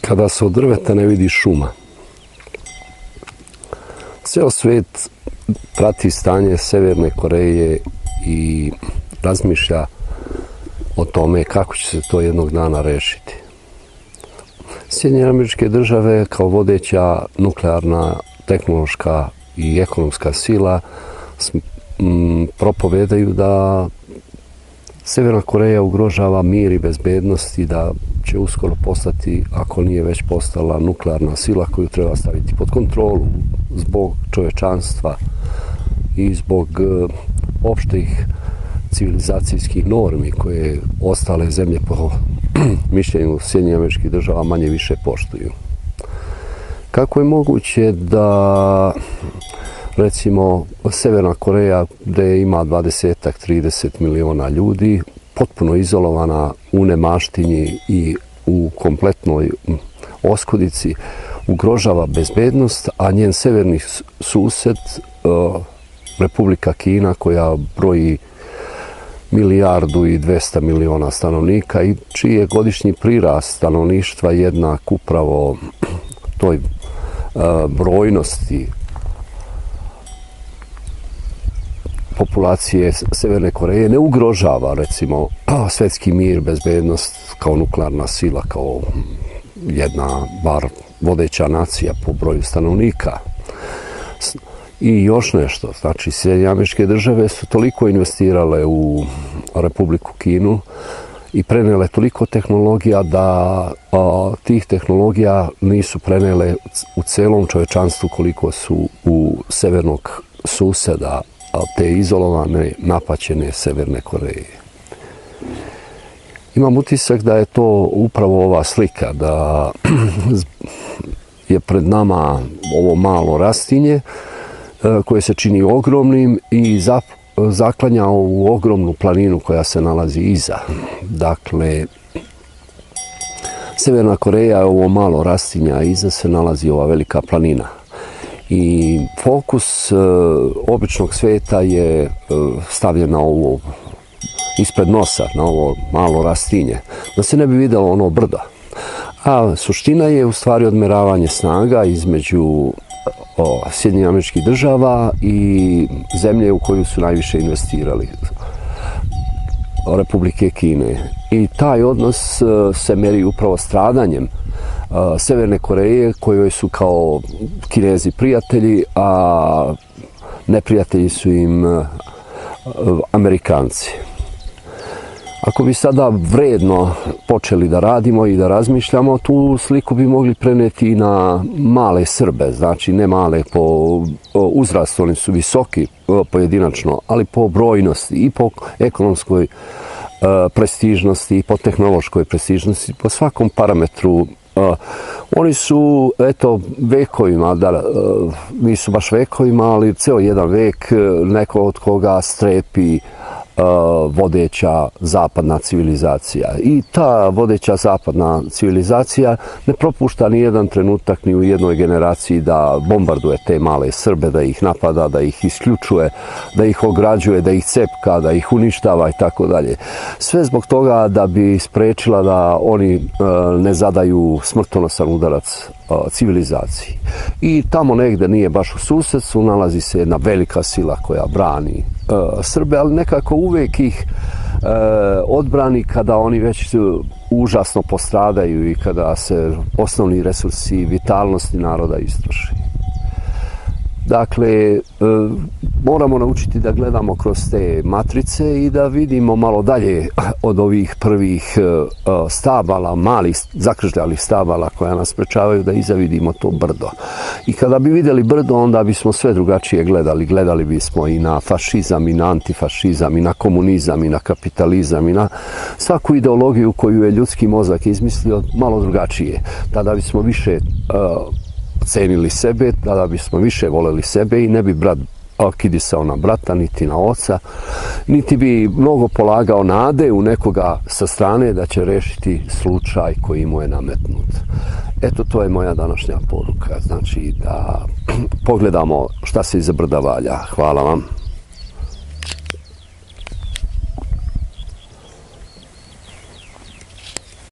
Kada se od drveta ne vidi šuma. Ceo svet prati stanje Severne Koreje i razmišlja o tome kako će se to jednog dana rešiti. Sjedinjene Američke Države kao vodeća nuklearna, tehnološka i ekonomska sila propovedaju da Severna Koreja ugrožava mir i bezbednost i da će uskoro postati, ako nije već postala, nuklearna sila koju treba staviti pod kontrolu zbog čovečanstva i zbog opštih civilizacijskih normi koje ostale zemlje po mišljenju Sjedinjenih Američkih Država manje više poštuju. Kako je moguće da, recimo, Severna Koreja, gde ima 20-30 miliona ljudi, potpuno izolovana u nemaštinji i u kompletnoj oskudici, ugrožava bezbednost, a njen severni sused, Republika Kina, koja broji 1,2 milijarde stanovnika i čiji je godišnji prirast stanovništva jednak upravo toj brojnosti populacije Severne Koreje, ne ugrožava, recimo, svetski mir, bezbednost kao nuklearna sila, kao jedna, bar vodeća nacija po broju stanovnika. I još nešto, znači, Sjedinjene Američke Države su toliko investirale u Republiku Kinu i prenele toliko tehnologija da tih tehnologija nisu prenele u celom čovečanstvu koliko su u severnog suseda, te izolovane, napaćene Severne Koreje. Imam utisak da je to upravo ova slika, da je pred nama ovo malo rastinje koje se čini ogromnim i zaklanja ovu ogromnu planinu koja se nalazi iza. Dakle, Severna Koreja je ovo malo rastinja, a iza se nalazi ova velika planina. I fokus običnog sveta je stavljen na ovo ispred nosa, na ovo malo rastinje, da se ne bi vidjelo ono brdo. A suština je u stvari odmeravanje snaga između Sjedinjenih Američkih Država i zemlje u koju su najviše investirali, Republike Kine. I taj odnos se meri upravo stradanjem Severne Koreje, kojoj su kao Kinezi prijatelji, a neprijatelji su im Amerikanci. Ako bi sada vredno počeli da radimo i da razmišljamo, tu sliku bi mogli preneti i na male Srbe, znači ne male po uzrastu, oni su visoki pojedinačno, ali po brojnosti i po ekonomskoj prestižnosti i po tehnološkoj prestižnosti, po svakom parametru. Oni su, eto, vekovima, nisu baš vekovima, ali ceo jedan vek, neko od koga strepi vodeća zapadna civilizacija. I ta vodeća zapadna civilizacija ne propušta ni jedan trenutak ni u jednoj generaciji da bombarduje te male Srbe, da ih napada, da ih isključuje, da ih ograđuje, da ih cepka, da ih uništava i tako dalje. Sve zbog toga da bi sprečila da oni ne zadaju smrtonosan udarac civilizaciji. I tamo negde, nije baš u susedstvu, nalazi se jedna velika sila koja brani Srbe, ali nekako uvek ih odbrani kada oni već užasno postradaju i kada se osnovni resursi vitalnosti naroda istroše. Dakle, moramo naučiti da gledamo kroz te matrice i da vidimo malo dalje od ovih prvih stabala, malih zakržljalih stabala koja nas sprečavaju da izavidimo to brdo. I kada bi vidjeli brdo, onda bismo sve drugačije gledali. Gledali bismo i na fašizam, i na antifašizam, i na komunizam, i na kapitalizam, i na svaku ideologiju koju je ljudski mozak izmislio malo drugačije. Tada bismo više cenili sebe, tada bismo više voleli sebe i ne bi brat kidisao na brata, niti na oca, niti bi mnogo polagao nade u nekoga sa strane da će rešiti slučaj koji mu je nametnut. Eto, to je moja današnja poruka. Znači, da pogledamo šta se iza brda valja. Hvala vam.